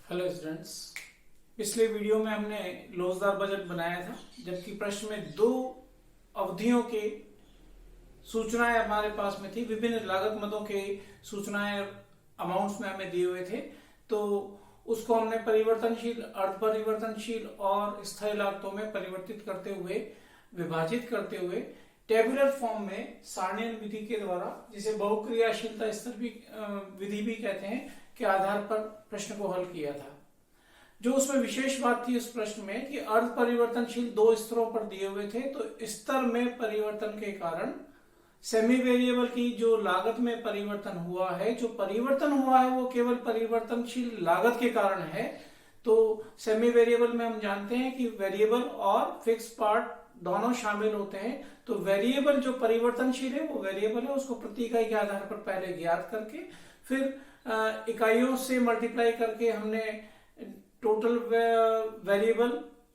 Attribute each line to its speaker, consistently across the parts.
Speaker 1: Hello students. पिछले video में हमने लोजदार बजट बनाया था, जबकि प्रश्न में दो अवधियों के सूचनाएं हमारे पास में थी। विभिन्न लागत मदों के सूचनाएं अमाउंट्स में हमें दिए हुए थे, तो उसको हमने परिवर्तनशील, अर्ध परिवर्तनशील और स्थायी लागतों में परिवर्तित करते हुए, विभाजित करते हुए टेबुलर फॉर्म में सारणीय विधि के द्वारा, जिसे बहुक्रियाशीलता स्तर भी विधि भी कहते हैं, के आधार पर प्रश्न को हल किया था। जो उसमें विशेष बात थी उस प्रश्न में कि अर्ध परिवर्तनशील दो स्तरों पर दिए हुए थे, तो स्तर में परिवर्तन के कारण सेमी वेरिएबल की जो लागत में परिवर्तन हुआ है, जो परिवर्तन हुआ है वो केवल परिवर्तनशील लागत के कारण है। तो सेमी वेरिएबल में हम जानते हैं कि वेरिएबल और फिक्स पार्ट दोनों शामिल होते हैं। तो वेरिएबल जो परिवर्तनशील है वो वेरिएबल है, उसको प्रति इकाई के आधार पर पहले ज्ञात करके फिर इकाइयों से मल्टीप्लाई करके हमने total variable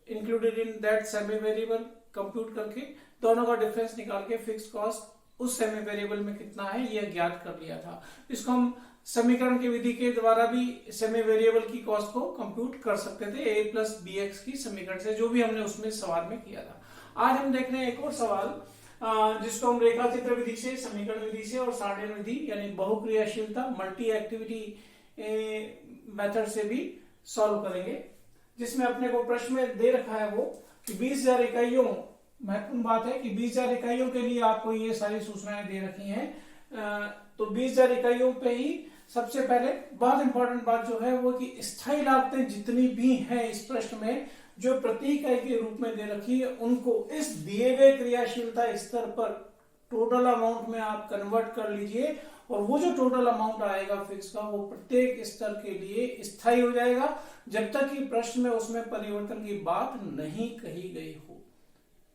Speaker 1: included in that semi variable compute करके दोनों का डिफरेंस निकाल के फिक्स कॉस्ट उस सेमी वेरिएबल में कितना है यह ज्ञात कर लिया था। इसको हम समीकरण की विधि के द्वारा भी सेमी वेरिएबल की कॉस्ट को कंप्यूट कर सकते थे, a प्लस बी एक्स की समीकरण से, जो भी हमने उसमें सवाल में किया था। आज हम देख रहे हैं एक और सवाल, जिसको हम रेखा चित्र विधि से, समीकरण विधि से और सारणीय विधि यानी बहुक्रियाशीलता मल्टी एक्टिविटी मेथड से भी सॉल्व करेंगे। जिसमें अपने को प्रश्न में दे रखा है वो कि 20,000 इकाइयों, महत्वपूर्ण बात है कि 20,000 इकाइयों के लिए आपको ये सारी सूचनाएं दे रखी हैं। तो 20,000 इकाइयों पे ही सबसे पहले बहुत इंपॉर्टेंट बात जो है वो कि स्थायी लागतें जितनी भी हैं इस प्रश्न में जो प्रति इकाई के रूप में दे रखी है, उनको इस दिए गए क्रियाशीलता स्तर पर टोटल अमाउंट में आप कन्वर्ट कर लीजिए, और वो जो टोटल अमाउंट आएगा फिक्स का, वो प्रत्येक स्तर के लिए स्थायी हो जाएगा जब तक कि प्रश्न में उसमें परिवर्तन की बात नहीं कही गई हो।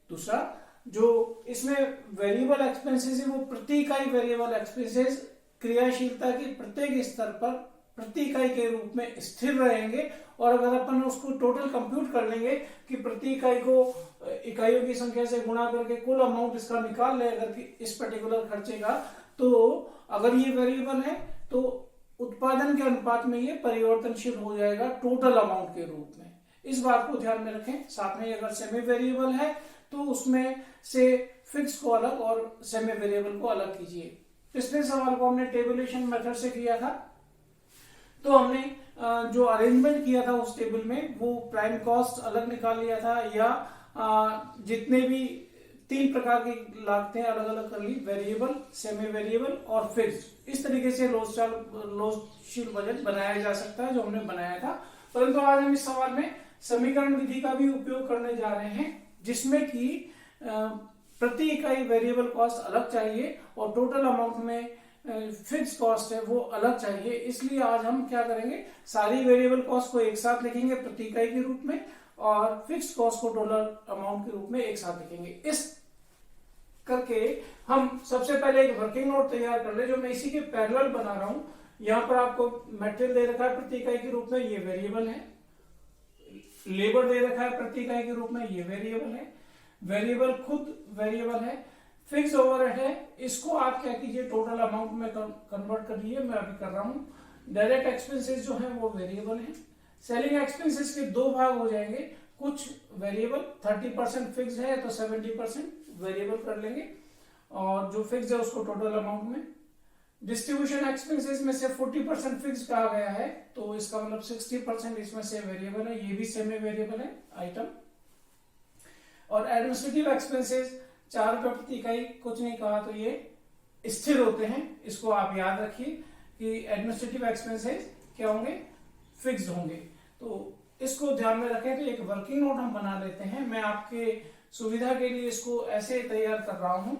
Speaker 1: दूसरा, जो इसमें वेरिएबल एक्सपेंसेस है वो प्रति इकाई वेरिएबल एक्सपेंसेस क्रियाशीलता के प्रत्येक स्तर पर प्रति इकाई के रूप में स्थिर रहेंगे। और अगर अपन उसको टोटल कंप्यूट कर लेंगे कि प्रति इकाई को इकाइयों की संख्या से गुणा करके कुल अमाउंट इसका निकाल ले अगर कि इस पर्टिकुलर खर्चे का, तो अगर ये वेरिएबल है तो उत्पादन के अनुपात में ये परिवर्तनशील हो जाएगा टोटल अमाउंट के रूप में। इस बात को ध्यान में रखें। साथ में अगर सेमी वेरिएबल है तो उसमें से फिक्स को अलग और सेमी वेरिएबल को अलग कीजिए। पिछले सवाल को हमने टेबुलेशन मेथड से किया था, तो हमने जो अरेंजमेंट किया था उस टेबल में वो प्राइम कॉस्ट अलग निकाल लिया था, या जितने भी 3 प्रकार की लागतें अलग अलग कर ली, वेरिएबल, सेमी वेरिएबल और फिक्स। इस तरीके से लोचशील बजट बनाया जा सकता है, जो हमने बनाया था। परंतु आज हम इस सवाल में समीकरण विधि का भी उपयोग करने जा रहे हैं, जिसमें कि प्रति इकाई वेरिएबल कॉस्ट अलग चाहिए और टोटल अमाउंट में फिक्स कॉस्ट है वो अलग चाहिए। इसलिए आज हम क्या करेंगे, सारी वेरिएबल कॉस्ट को एक साथ लिखेंगे प्रति इकाई के रूप में, और फिक्स कॉस्ट को टोटल अमाउंट के रूप में एक साथ लिखेंगे। इस करके हम सबसे पहले एक वर्किंग नोट तैयार कर ले, जो मैं इसी के पैरेलल बना रहा हूं। यहां पर आपको मटेरियल दे रखा है प्रति इकाई के रूप में, ये वेरिएबल है। लेबर दे रखा है प्रति इकाई के रूप में, ये वेरिएबल है। वेरिएबल खुद वेरिएबल है। फिक्स ओवरहेड है, इसको आप क्या कीजिए टोटल अमाउंट में कन्वर्ट कर लीजिए, मैं अभी कर रहा हूं। डायरेक्ट एक्सपेंसेस जो है वो वेरिएबल है। सेलिंग एक्सपेंसेस के 2 भाग हो जाएंगे, कुछ वेरिएबल, 30% फिक्स है तो 70% वेरिएबल कर लेंगे, और जो फिक्स है उसको टोटल अमाउंट में। डिस्ट्रीब्यूशन एक्सपेंसेस में से 40% फिक्स कहा गया है, तो इसका मतलब 60% इसमें से वेरिएबल है, ये भी सेमी वेरिएबल है आइटम। और एडमिनिस्ट्रेटिव एक्सपेंसेस 4 रुपए प्रति इकाई, कुछ नहीं कहा तो ये स्थिर होते हैं। इसको आप याद रखिए कि एडमिनिस्ट्रेटिव एक्सपेंसेस क्या होंगे, फिक्स्ड होंगे। तो इसको ध्यान में रखें। तो एक वर्किंग नोट हम बना लेते हैं। मैं आपके सुविधा के लिए इसको ऐसे तैयार कर रहा हूं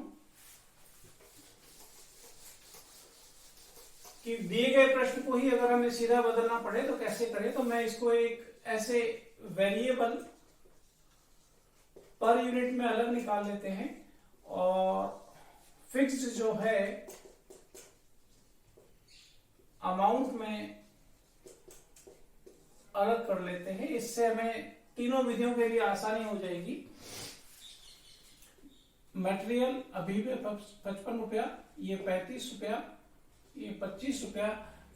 Speaker 1: कि दिए गए प्रश्न को ही अगर हमें सीधा बदलना पड़े तो कैसे करें। तो मैं इसको एक ऐसे वेरिएबल पर यूनिट में अलग निकाल लेते हैं, और फिक्स्ड जो है अमाउंट में अलग कर लेते हैं। इससे हमें तीनों विधियों के लिए आसानी हो जाएगी। मटेरियल अभी भी 55 रुपया, ये 35 रुपया, ये 25 रुपया।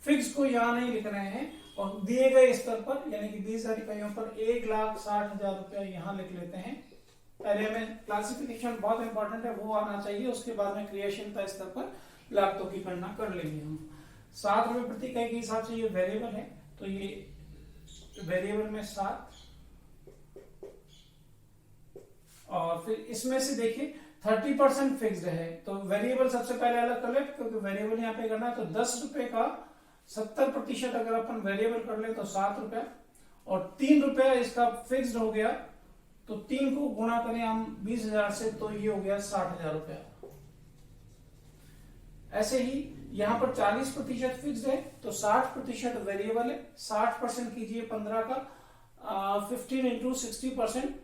Speaker 1: फिक्स को यहाँ नहीं लिख रहे हैं और दिए गए स्तर पर यानी कि 20,000 इकाइयों पर 1,60,000 रुपया यहाँ लिख लेते हैं। पहले हमें क्लासिफिकेशन बहुत इंपॉर्टेंट है, वो आना चाहिए, उसके बाद में क्रियाशीलता स्तर पर लागतों की गणना कर लेंगे हम। 7 रुपए प्रति इकाई के हिसाब से ये वेरिएबल है, तो ये वेरिएबल में 7, और फिर इसमें से देखिए 30% फिक्स्ड है, तो वेरिएबल सबसे पहले अलग कर ले, क्योंकि वेरिएबल यहाँ पे करना है। तो 10 रुपए का 70% अगर अपन वेरिएबल कर ले तो 7 रुपया, और 3 रुपया इसका फिक्स्ड हो गया, तो 3 को गुणा करें हम 20,000 से, तो ये हो गया 60,000 रुपया। ऐसे ही यहाँ पर 40% फिक्स्ड है, तो 60% वेरिएबल है। 60% कीजिए 15 का, 15 इंटू 60%,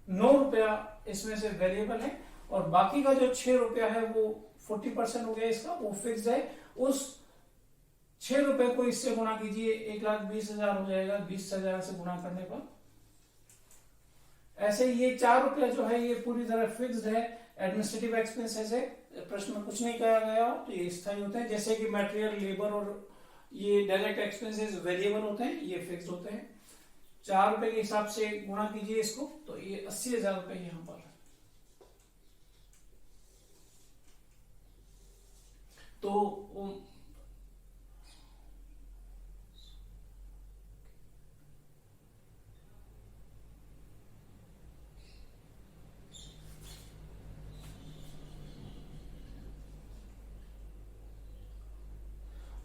Speaker 1: 9 रुपया इसमें से वेरिएबल है, और बाकी का जो 6 रुपया है वो 40% हो गया इसका, वो फिक्स्ड है। उस 6 रुपए को इससे गुणा कीजिए, 1,20,000 हो जाएगा 20,000 से गुणा करने पर। ऐसे ये 4 रुपया जो है ये पूरी तरह फिक्स्ड है। एडमिनिस्ट्रेटिव एक्सपेंसेस है, प्रश्न में कुछ नहीं कहा गया हो तो ये स्थायी होते हैं, जैसे कि मटेरियल, लेबर और ये डायरेक्ट एक्सपेंसेस वेरिएबल होते हैं, ये फिक्स्ड होते हैं। 4 रुपए के हिसाब से गुणा कीजिए इसको, तो ये 80,000 रुपए यहां पर। तो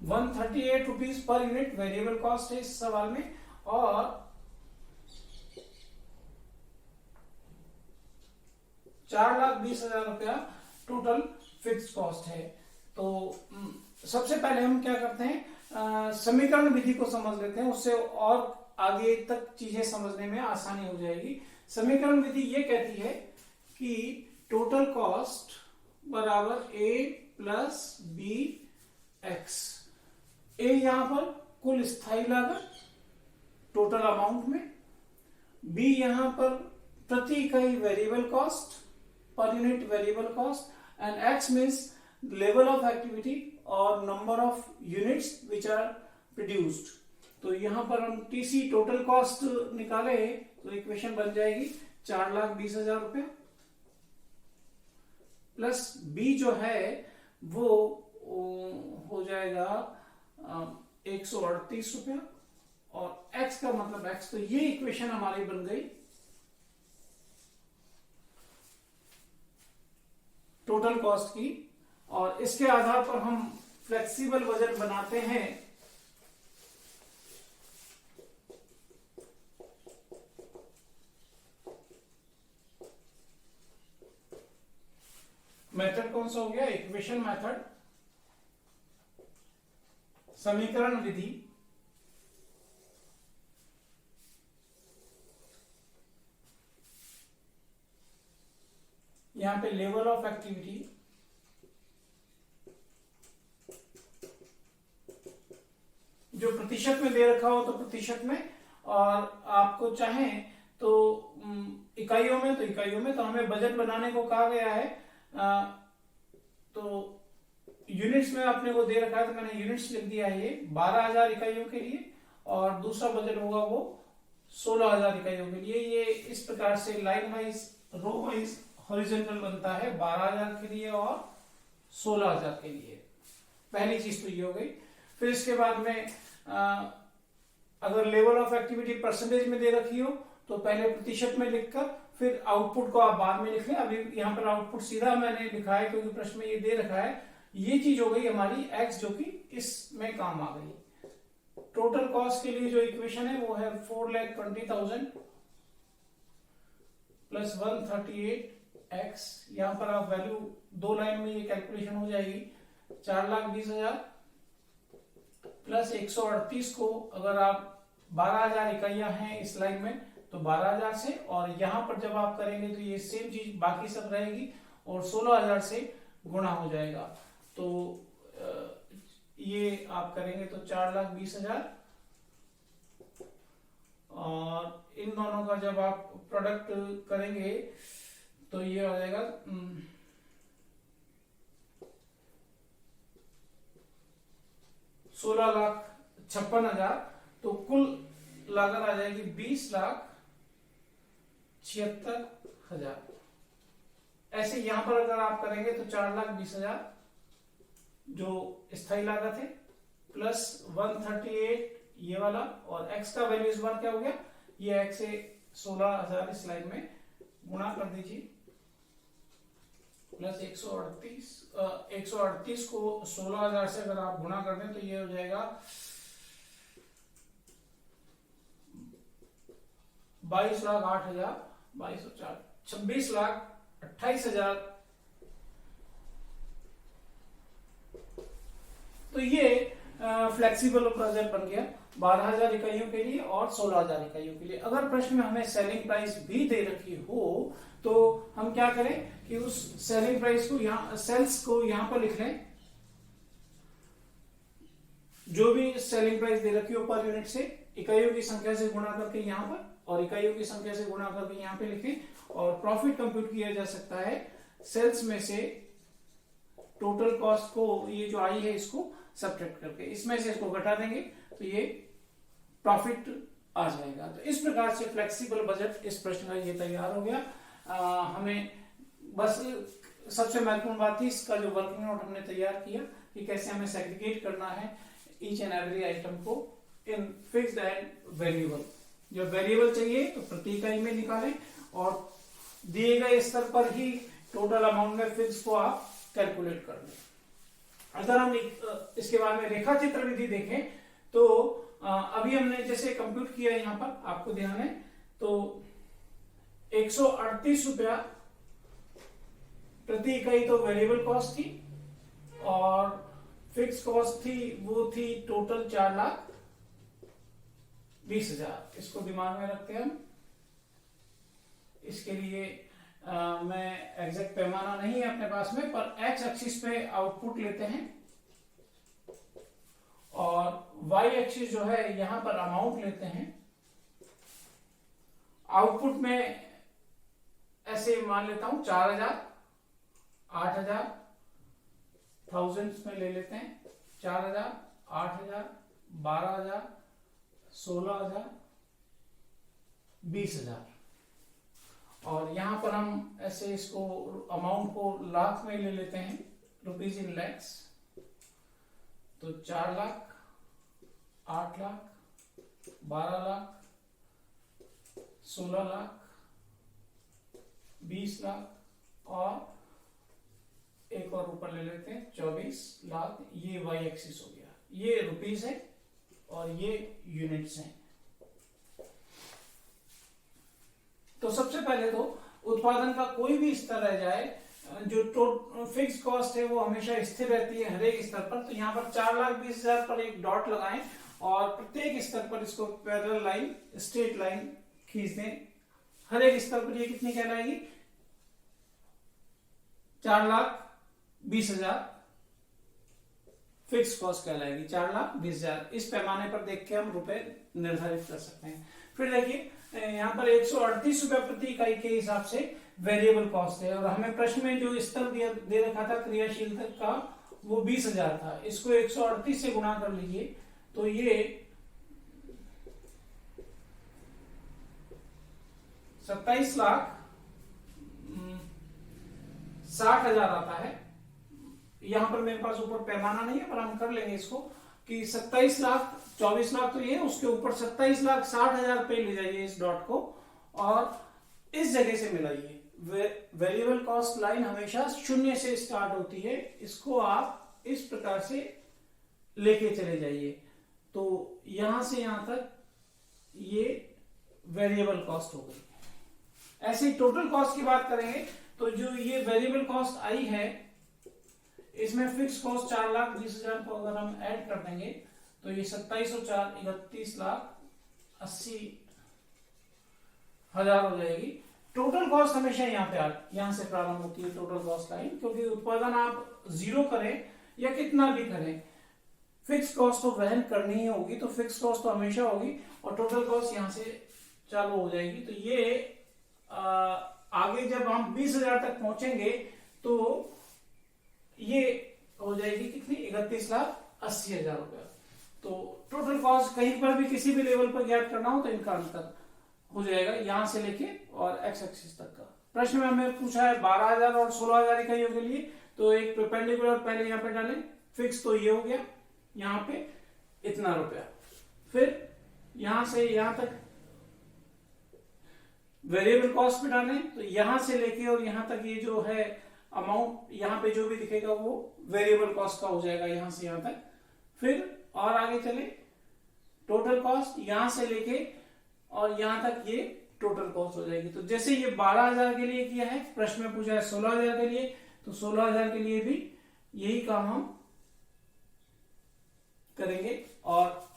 Speaker 1: 138 rupees per unit variable cost है इस सवाल में, और 4,20,000 रुपया टोटल फिक्स कॉस्ट है। तो सबसे पहले हम क्या करते हैं, समीकरण विधि को समझ लेते हैं, उससे और आगे तक चीजें समझने में आसानी हो जाएगी। समीकरण विधि ये कहती है कि टोटल कॉस्ट बराबर ए प्लस बी एक्स। ए यहां पर कुल स्थायी लागत टोटल अमाउंट में, बी यहां पर प्रति इकाई variable cost, per unit variable cost, and X means level of activity और number of units which are produced. तो यहां पर हम टीसी टोटल कॉस्ट निकाले तो इक्वेशन बन जाएगी 4,20,000 रुपया, प्लस बी जो है वो हो जाएगा 138 रुपया, और x का मतलब x, तो ये इक्वेशन हमारी बन गई टोटल कॉस्ट की। और इसके आधार पर हम फ्लेक्सिबल बजट बनाते हैं। मेथड कौन सा हो गया, इक्वेशन मेथड, समीकरण विधि। यहां पे लेवल ऑफ एक्टिविटी, जो प्रतिशत में दे रखा हो तो प्रतिशत में, और आपको चाहें तो इकाइयों में तो इकाइयों में। तो हमें बजट बनाने को कहा गया है, तो यूनिट्स में अपने को दे रखा है, तो मैंने यूनिट्स लिख दिया है ये 12,000 इकाइयों के लिए, और दूसरा बजट होगा वो 16,000 इकाइयों के लिए। ये इस प्रकार से line wise, row wise, horizontal बनता है 12,000 के लिए और 16,000 के लिए। पहली चीज तो ये हो गई। फिर इसके बाद में अगर लेवल ऑफ एक्टिविटी परसेंटेज में दे रखी हो तो पहले प्रतिशत में लिखकर फिर आउटपुट को आप बाद में लिख लें। अभी यहाँ पर आउटपुट सीधा मैंने लिखा है क्योंकि प्रश्न में ये दे रखा है। ये चीज हो गई हमारी एक्स, जो कि इसमें काम आ गई। टोटल कॉस्ट के लिए जो इक्वेशन है वो है 4,20,000 प्लस 138x। यहां पर आप वैल्यू 2 लाइन में ये कैलकुलेशन हो जाएगी। 4,20,000 प्लस 138 को अगर आप 12,000 इकाइयां हैं इस लाइन में तो 12,000 से, और यहां पर जब आप करेंगे तो ये सेम चीज बाकी सब रहेगी और 16,000 से गुणा हो जाएगा। तो ये आप करेंगे तो 4,20,000, और इन दोनों का जब आप प्रोडक्ट करेंगे तो ये हो जाएगा 16,56,000, तो कुल लागत आ जाएगी 20,76,000। ऐसे यहां पर अगर आप करेंगे तो 4,20,000 जो स्थायी लागत है, प्लस 138 ये वाला, और x का वैल्यू इस बार क्या हो गया, ये x से 16,000 इस लाइन में गुणा कर दीजिए, प्लस 138 को 16,000 से अगर आप गुणा कर दें तो ये हो जाएगा 22,08,000, 26,28,000। तो ये फ्लेक्सिबल बजट बन गया 12,000 इकाइयों के लिए और 16,000 इकाइयों के लिए। अगर प्रश्न में हमें सेलिंग प्राइस भी दे रखी हो तो हम क्या करें कि उस सेलिंग प्राइस को यहां, सेल्स को यहां पर लिख लें, जो भी सेलिंग प्राइस दे रखी हो पर यूनिट से इकाइयों की संख्या से गुणा करके यहां पर, और इकाइयों की संख्या से गुणा करके यहां पे लिखें, और प्रॉफिट कंप्यूट किया जा सकता है सेल्स में से टोटल कॉस्ट को, ये जो आई है इसको सब्ट्रैक्ट करके, इसमें से इसको घटा देंगे तो ये प्रॉफिट आ जाएगा। तो इस प्रकार से फ्लेक्सिबल बजट, इस प्रश्न का ये तैयार हो गया। हमें बस सबसे महत्वपूर्ण बात थी इसका जो वर्किंग नोट हमने तैयार किया कि कैसे हमें सेग्रीगेट करना है ईच एंड एवरी आइटम को इन फिक्स्ड एंड वेरिएबल। जब वेरिएबल चाहिए तो प्रति इकाई में निकालें, और दिए गए स्तर पर ही टोटल अमाउंट में फिक्स को आप कैलकुलेट कर लें। अगर हम इसके बाद में रेखा चित्र विधि देखें तो अभी हमने जैसे कंप्यूट किया यहां पर, आपको ध्यान है तो 138 रुपया प्रति इकाई तो वेरिएबल कॉस्ट थी, और फिक्स कॉस्ट थी वो थी टोटल 4,20,000। इसको दिमाग में रखते हैं हम। इसके लिए मैं एग्जैक्ट पैमाना नहीं है अपने पास में, पर एक्स एक्सिस पे आउटपुट लेते हैं और वाई एक्सिस जो है यहां पर अमाउंट लेते हैं। आउटपुट में ऐसे मान लेता हूं 4,000, 8,000 थाउजेंड्स में ले लेते हैं, 4,000, 8,000, 12,000, 16,000, 20,000, और यहां पर हम ऐसे इसको अमाउंट को लाख में ले लेते हैं, रुपीज इन लैक्स। तो 4 लाख, 8 लाख, 12 लाख, 16 लाख, 20 लाख और एक और ऊपर ले लेते हैं 24 लाख। ये वाई एक्सिस हो गया, ये रुपीज है और ये यूनिट्स हैं। तो सबसे पहले तो उत्पादन का कोई भी स्तर रह जाए, जो फिक्स कॉस्ट है वो हमेशा स्थिर रहती है हर एक स्तर पर। तो यहाँ पर 4,20,000 पर एक डॉट लगाएं और प्रत्येक स्तर पर इसको पैरेलल लाइन, स्ट्रेट लाइन खींच दें। हर एक स्तर पर ये कितनी कहलाएगी, 4,20,000 फिक्स कॉस्ट कहलाएगी, 4,20,000। इस पैमाने पर देख के हम रुपए निर्धारित कर सकते हैं। फिर देखिए यहाँ पर 138 रुपए प्रति इकाई के हिसाब से वेरिएबल कॉस्ट है, और हमें प्रश्न में जो स्तर दे रखा था क्रियाशीलता का वो 20,000 था। इसको 138 से गुणा कर लीजिए तो ये 27,60,000 आता है। यहां पर मेरे पास ऊपर पैमाना नहीं है पर हम कर लेंगे इसको कि 27 लाख, 24 लाख तो ये, उसके ऊपर 27,60,000 पे ले जाइए इस डॉट को और इस जगह से मिलाइए। वेरिएबल कॉस्ट लाइन हमेशा शून्य से स्टार्ट होती है, इसको आप इस प्रकार से लेके चले जाइए। तो यहां से यहां तक ये वेरिएबल कॉस्ट हो गई। ऐसे ही टोटल कॉस्ट की बात करेंगे तो जो ये वेरिएबल कॉस्ट आई है इसमें फिक्स कॉस्ट 4,20,000 को अगर हम ऐड कर देंगे तो ये 27 और 4 31,80,000 हो जाएगी। टोटल कॉस्ट हमेशा यहां से प्रारंभ होती है टोटल कॉस्ट लाइन, क्योंकि उत्पादन आप जीरो करें या कितना भी करें फिक्स कॉस्ट तो वहन करनी ही होगी, तो फिक्स कॉस्ट तो हमेशा होगी और टोटल कॉस्ट यहां से चालू हो जाएगी। तो ये आगे जब हम 20,000 तक पहुंचेंगे तो ये हो जाएगी कितनी, 31,80,000 रुपया। तो टोटल कॉस्ट कहीं पर भी किसी भी लेवल पर ज्ञात करना हो तो इनका अंतर हो जाएगा यहां से लेके और एक्स एक्सिस तक का। प्रश्न में हमें पूछा है 12,000 और 16,000 इकाइयों के लिए, तो एक परपेंडिकुलर पहले यहाँ पे डालें, फिक्स तो ये हो गया यहाँ पे इतना रुपया, फिर यहां से यहां तक वेरिएबल कॉस्ट पे डालें, तो यहां से लेके और यहां तक ये जो है अमाउंट यहाँ पे जो भी दिखेगा वो वेरिएबल कॉस्ट का हो जाएगा यहां से यहां तक। फिर और आगे चले, टोटल कॉस्ट यहां से लेके और यहां तक ये टोटल कॉस्ट हो जाएगी। तो जैसे ये 12,000 के लिए किया है, प्रश्न में पूछा है 16,000 के लिए, तो 16,000 के लिए भी यही काम हम करेंगे और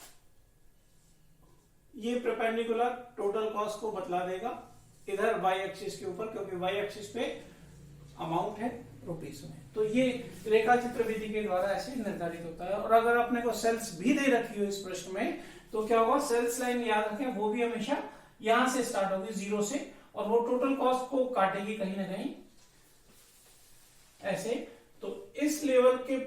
Speaker 1: ये परपेंडिकुलर टोटल कॉस्ट को बतला देगा इधर वाई एक्सिस के ऊपर, क्योंकि वाई एक्सिस पे अमाउंट है रुपीस में। तो ये रेखा चित्र विधि के द्वारा ऐसे निर्धारित होता है। और अगर अपने को सेल्स भी दे रखी हो इस प्रश्न में, तो क्या होगा, सेल्स लाइन याद रखें, वो भी हमेशा यहां से स्टार्ट होगी 0 से, और वो टोटल कॉस्ट को काटेगी कहीं ना कहीं ऐसे। तो इस लेवल के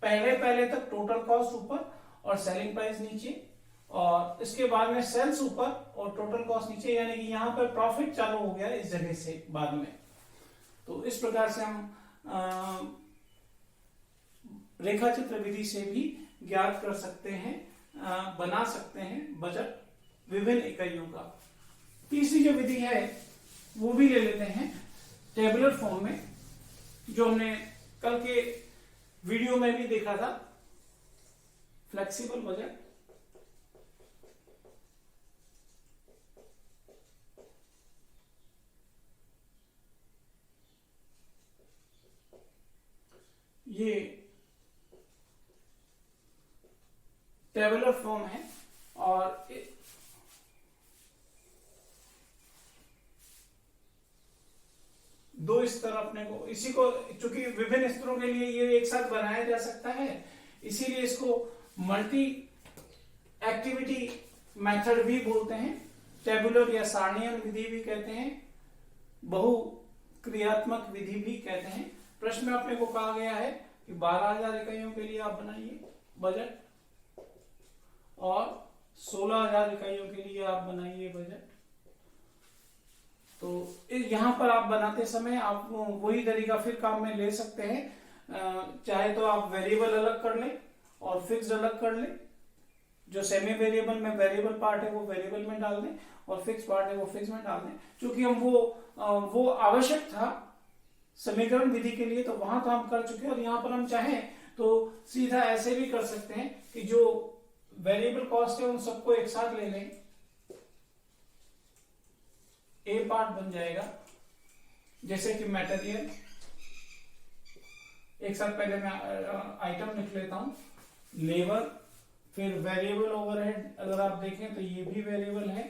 Speaker 1: पहले तक टोटल कॉस्ट ऊपर और सेलिंग प्राइस नीचे, और इसके बाद में सेल्स ऊपर और टोटल कॉस्ट नीचे, यानी कि यहां पर प्रॉफिट चालू हो गया इस जगह से बाद में। तो इस प्रकार से हम रेखा चित्र विधि से भी ज्ञात कर सकते हैं, बना सकते हैं बजट विभिन्न इकाइयों का। तीसरी जो विधि है वो भी ले लेते हैं टेबुलर फॉर्म में, जो हमने कल के वीडियो में भी देखा था, फ्लेक्सिबल बजट। ये टेबुलर फॉर्म है और दो स्तर अपने को, इसी को चूंकि विभिन्न स्तरों के लिए ये एक साथ बनाया जा सकता है, इसीलिए इसको मल्टी एक्टिविटी मेथड भी बोलते हैं, टेबुलर या सारणीय विधि भी कहते हैं, बहु क्रियात्मक विधि भी कहते हैं। प्रश्न में अपने को कहा गया है कि 12,000 इकाइयों के लिए आप बनाइए बजट और 16,000 इकाइयों के लिए आप बनाइए बजट। तो यहां पर आप बनाते समय आप वही तरीका फिर काम में ले सकते हैं, चाहे तो आप वेरिएबल अलग कर लें और फिक्स्ड अलग कर लें, जो सेमी वेरिएबल में वेरिएबल पार्ट है वो वेरिएबल में डाल दें और फिक्स पार्ट है वो फिक्स में डाल दें। क्योंकि हम वो आवश्यक था समीकरण विधि के लिए, तो वहां तो हम कर चुके हैं, और यहां पर हम चाहें तो सीधा ऐसे भी कर सकते हैं कि जो वेरिएबल कॉस्ट है उन सबको एक साथ ले लें, ए पार्ट बन जाएगा, जैसे कि मटेरियल। एक साथ पहले मैं आइटम लिख लेता हूं, लेबर, फिर वेरिएबल ओवरहेड अगर आप देखें तो ये भी वेरिएबल है,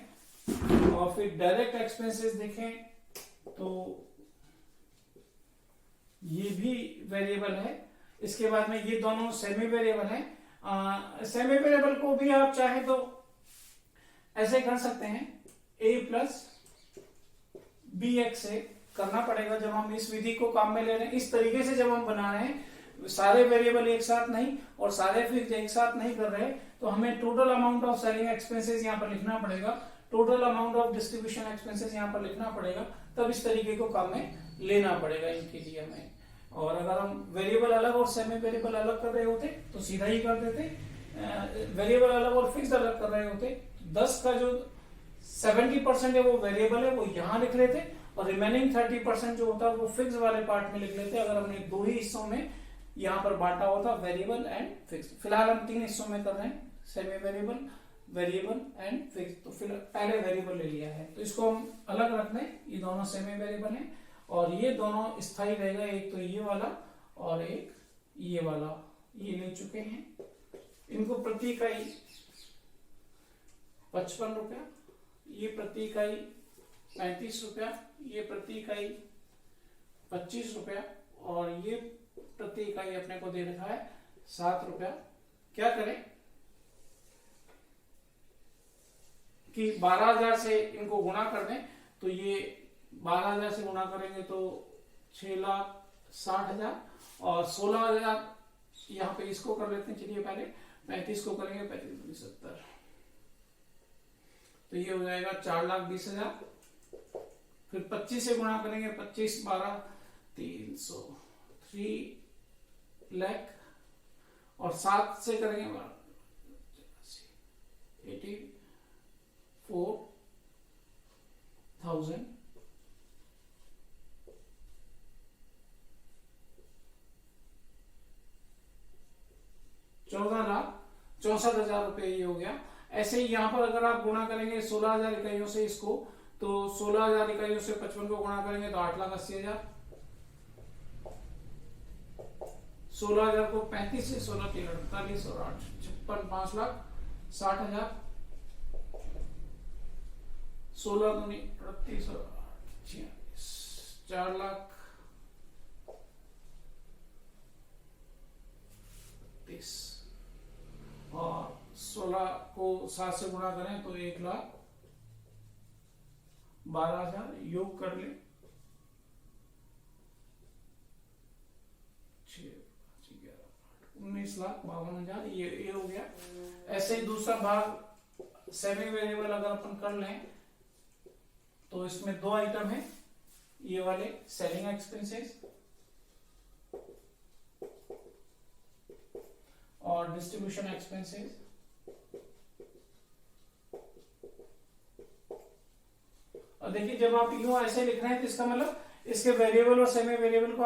Speaker 1: और फिर डायरेक्ट एक्सपेंसेस देखें तो ये भी वेरिएबल है। इसके बाद में ये दोनों सेमी वेरिएबल है। सेमी वेरिएबल को भी आप चाहे तो ऐसे कर सकते हैं, a प्लस बी एक्स से करना पड़ेगा जब हम इस विधि को काम में ले रहे हैं। इस तरीके से जब हम बना रहे हैं, सारे वेरिएबल एक साथ नहीं और सारे फिक्स एक साथ नहीं कर रहे, तो हमें total amount of selling expenses यहाँ पर लिखना पड़ेगा, total amount of distribution expenses यहाँ पर लिखना पड़ेगा, तब इस तरीके को काम में लेना पड़ेगा इनके लिए हमें। और अगर हम वेरिएबल अलग और सेमी वेरिएबल अलग कर रहे होते तो सीधा ही कर देते, वेरिएबल अलग और फिक्स अलग कर रहे होते, 10 का जो 70% है वो वेरिएबल है वो यहाँ लिख लेते, और रिमेनिंग 30% जो होता है वो फिक्स वाले पार्ट में लिख लेते। अगर हमने दो ही हिस्सों में यहाँ पर बांटा होता, वेरिएबल एंड फिक्स। फिलहाल हम 3 हिस्सों में कर रहे हैं, semi variable, variable and fix. तो फिर पहले वेरिएबल ले लिया है, तो इसको हम अलग रख लें, ये दोनों सेमी वेरिएबल हैं और ये दोनों स्थायी रहेगा, एक तो ये वाला और एक ये वाला, ये ले चुके हैं। इनको प्रति इकाई 55 रुपया, ये प्रति इकाई 35 रुपया, ये प्रति इकाई 25 रुपया, और ये प्रति इकाई अपने को दे रखा है 7 रुपया। क्या करें कि 12,000 से इनको गुणा कर दें, तो ये 12,000 से गुणा करेंगे तो 6,60,000, और 16,000 यहाँ पे इसको कर लेते हैं, चलिए पहले 35 को करेंगे 35 70, तो ये हो जाएगा 4,20,000। फिर 25 से गुणा करेंगे, 25 12 300, 3 लाख। और 7 से करेंगे 84,000। 14,64,000 रुपये ये हो गया। ऐसे ही यहाँ पर अगर आप गुणा करेंगे 16,000 इकाइयों से इसको, तो 16,000 इकाइयों से 55 को गुणा करेंगे तो 8,80,000। 16,000 को 35 से 16 3 48 और 8 56 5,60,000। 16 दूनी 38 और 8 46 4,30,000। और 16 को 7 से गुणा करें तो 1,12,000। योग कर ले 19,52,000, ये हो गया। ऐसे ही दूसरा भाग सेमी वेरिएबल अगर अपन कर लें तो इसमें दो आइटम है, ये वाले सेलिंग एक्सपेंसेस और डिस्ट्रीब्यूशन एक्सपेंसेस। और देखिए जब आप यूं ऐसे लिख रहे हैं तो इसका मतलब इसके वेरिएबल और सेमी वेरिएबल को,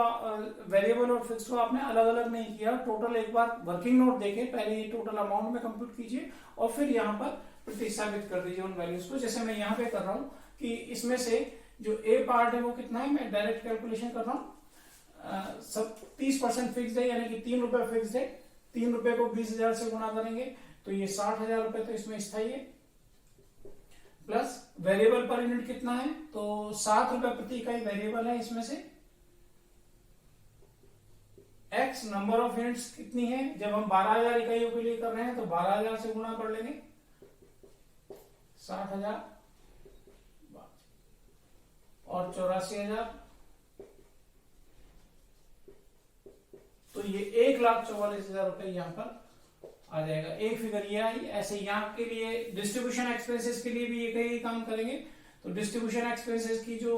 Speaker 1: वेरिएबल और फिक्स को आपने अलग अलग नहीं किया। टोटल एक बार वर्किंग नोट देके पहले ये टोटल अमाउंट में कंप्यूट कीजिए और फिर यहाँ पर प्रतिस्थापित कर दीजिए उन वैल्यूज को। जैसे मैं यहाँ पे कर रहा हूँ कि इसमें से जो ए पार्ट है वो कितना है, मैं डायरेक्ट कैलकुलेशन कर रहा हूँ। सब 30% फिक्स है, यानी कि 3 रुपए फिक्स है। 3 रुपए को 20,000 से गुणा करेंगे तो ये 60,000 रुपए तो इसमें स्थायी है। प्लस वेरिएबल पर यूनिट कितना है, तो 7 रुपए प्रति इकाई वेरिएबल है। इसमें से एक्स नंबर ऑफ यूनिट्स कितनी है, जब हम 12,000 इकाइयों के लिए कर रहे हैं तो 12,000 से गुणा कर लेंगे 60,000 और 84,000, तो ये 1,44,000 रुपए यहां पर आ जाएगा। एक फिगर ये आई। ऐसे यहाँ के लिए डिस्ट्रीब्यूशन एक्सपेंसेस के लिए भी एक ही काम करेंगे। तो डिस्ट्रीब्यूशन एक्सपेंसेस की जो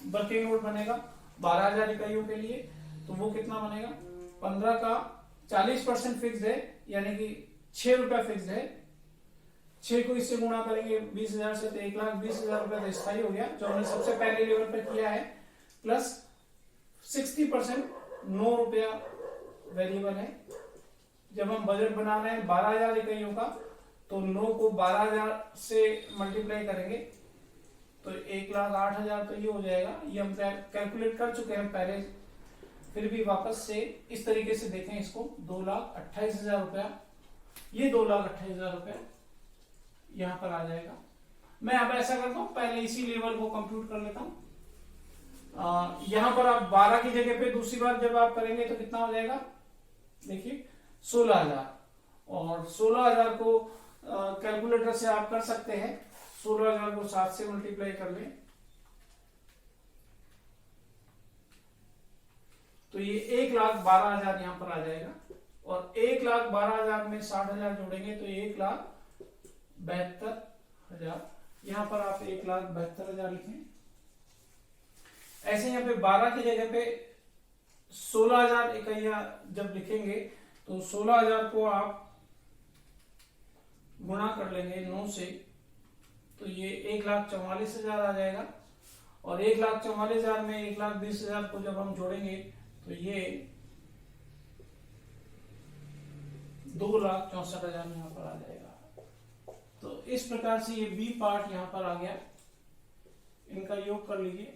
Speaker 1: वर्किंग नोट बनेगा 12,000 इकाइयों के लिए, तो वो कितना बनेगा, 15 का 40% फिक्स है, यानी कि 6 रुपए फिक्स है। 6 को इससे गुणा करेंगे 20,000 से तो 1,20,000 रुपए तो स्थायी हो गया, जो हमने सबसे पहले लेवल पे किया है। प्लस 60% 9 रुपया वेरिएबल है। जब हम बजट बना रहे हैं 12,000 इकाइयों का, तो 9 को 12,000 से मल्टीप्लाई करेंगे तो 1,08,000 तो ये हो जाएगा। ये हम कैलकुलेट कर चुके हैं पहले, फिर भी वापस से इस तरीके से देखें इसको, 2,28,000 रुपया, ये 2,28,000 रुपया यहां पर आ जाएगा। मैं अब ऐसा करता हूं, पहले इसी लेवल को कंप्यूट कर लेता हूं। यहां पर आप 12 की जगह पे दूसरी बार जब आप करेंगे तो कितना हो जाएगा, देखिए 16,000। और 16,000 को कैलकुलेटर से आप कर सकते हैं। 16,000 को 7 से मल्टीप्लाई कर लें तो ये 1,12,000 यहां पर आ जाएगा। और 1,12,000 में 60,000 जोड़ेंगे तो 1,72,000। यहां पर आप 1,72,000 लिखें। ऐसे यहाँ पे 12 की जगह पे 16,000 इकाइयां जब लिखेंगे तो 16,000 को आप गुणा कर लेंगे 9 से, तो ये 1,44,000 आ जाएगा। और 1,44,000 में 1,20,000 को जब हम जोड़ेंगे तो ये 2,64,000 यहाँ पर आ जाएगा। तो इस प्रकार से ये बी पार्ट यहाँ पर आ गया। इनका योग कर लीजिए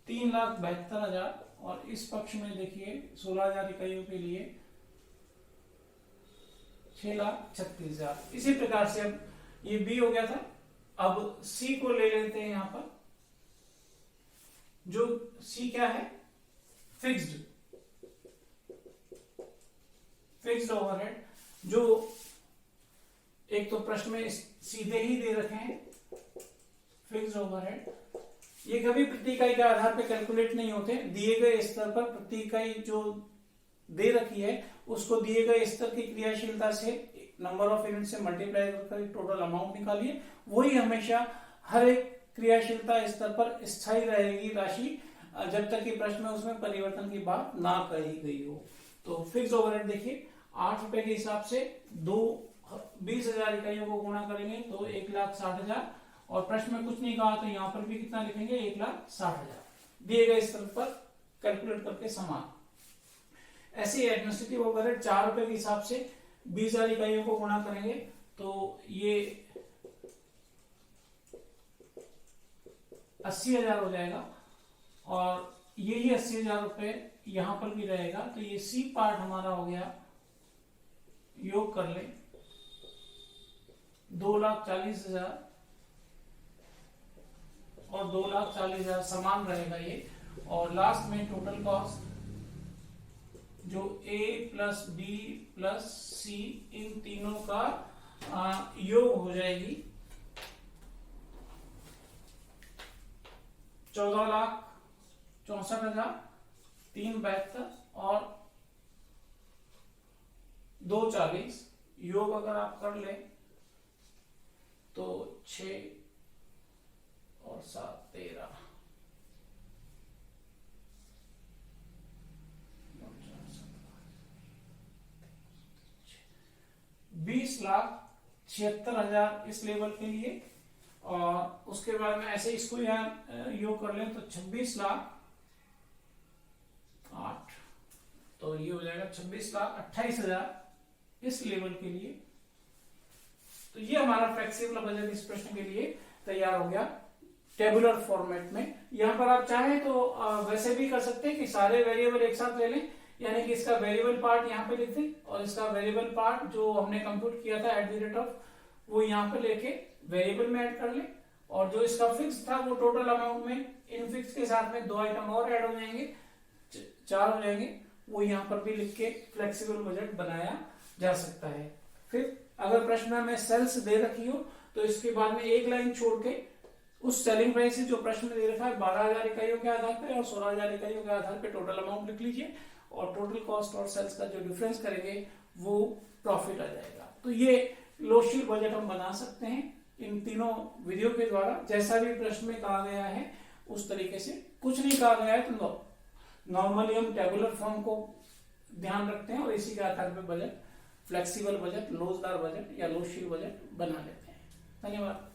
Speaker 1: 3,72,000। और इस पक्ष में देखिए 16,000 इकाइयों के लिए 6,36,000। इसी प्रकार से अब ये बी हो गया था। अब सी को ले लेते हैं यहां पर। जो सी क्या है, फिक्स्ड ओवरहेड, जो एक तो प्रश्न में सीधे ही दे रखे हैं फिक्स्ड ओवरहेड ये कभी प्रति इकाई के आधार पर कैलकुलेट नहीं होते। दिए गए स्तर पर प्रति इकाई जो दे रखी है उसको दिए गए स्तर की क्रियाशीलता से नंबर ऑफ यूनिट से मल्टीप्लाई करके टोटल अमाउंट निकालिए। वही हमेशा हर एक क्रियाशीलता स्तर पर स्थायी रहेगी राशि जब तक कि प्रश्न में उसमें परिवर्तन की बात ना कही गई हो। तो फिक्स ओवरहेड देखिए 8 रुपए के हिसाब से 20,000 इकाइयों को गुणा करेंगे तो 1,60,000, और प्रश्न में कुछ नहीं कहा तो यहाँ पर भी कितना लिखेंगे 1,60,000 दिए गए स्तर पर कैलकुलेट करके समान। ऐसे एडमिनिस्ट्रेटिव ओवरहेड 4 रुपए के हिसाब से 20,000 इकाइयों को गुणा करेंगे तो ये 80,000 हो जाएगा, और यही 80,000 रुपए यहां पर भी रहेगा। तो ये सी पार्ट हमारा हो गया, योग कर ले 2,40,000 और 2,40,000 समान रहेगा ये। और लास्ट में टोटल कॉस्ट जो A plus B plus C इन तीनों का योग हो जाएगी 14,64,372 और 2,40 योग अगर आप कर ले तो 6 और 7 13 20,76,000 इस लेवल के लिए। और उसके बाद में ऐसे इसको यहाँ योग कर लें तो 26,08,000, तो ये हो जाएगा 26,28,000 इस लेवल के लिए। तो ये हमारा फ्लेक्सिबल बजट इस प्रश्न के लिए तैयार हो गया टेबुलर फॉर्मेट में। यहां पर आप चाहें तो वैसे भी कर सकते हैं कि सारे वेरिएबल एक साथ ले लें, यानी कि इसका वेरिएबल पार्ट यहाँ पे लिख दें और इसका वेरिएबल पार्ट जो हमने कंप्यूट किया था @ वो यहाँ पे लेके वेरिएबल में ऐड कर ले, और जो इसका फिक्स था वो टोटल अमाउंट में इन फिक्स के साथ में 2 आइटम और ऐड हो जाएंगे, 4 हो जाएंगे, वो यहाँ पर भी लिख के फ्लेक्सिबल बजट बनाया जा सकता है। फिर अगर प्रश्न में सेल्स दे रखी हो तो इसके बाद में एक लाइन छोड़ के उस सेलिंग प्राइस जो प्रश्न में दे रखा है 12,000 इकाइयों के आधार पर और 16,000 इकाइयों के आधार पर टोटल अमाउंट लिख लीजिए, और टोटल कॉस्ट और सेल्स का जो डिफरेंस करेंगे वो प्रॉफिट आ जाएगा। तो ये लोशील बजट हम बना सकते हैं इन तीनों विधियों के द्वारा। जैसा भी प्रश्न में कहा गया है उस तरीके से, कुछ नहीं कहा गया है तो नॉर्मली हम टेबुलर फॉर्म को ध्यान रखते हैं और इसी के आधार पर बजट फ्लेक्सिबल बजट, लोजदार बजट या लोशील बजट बना लेते हैं। धन्यवाद।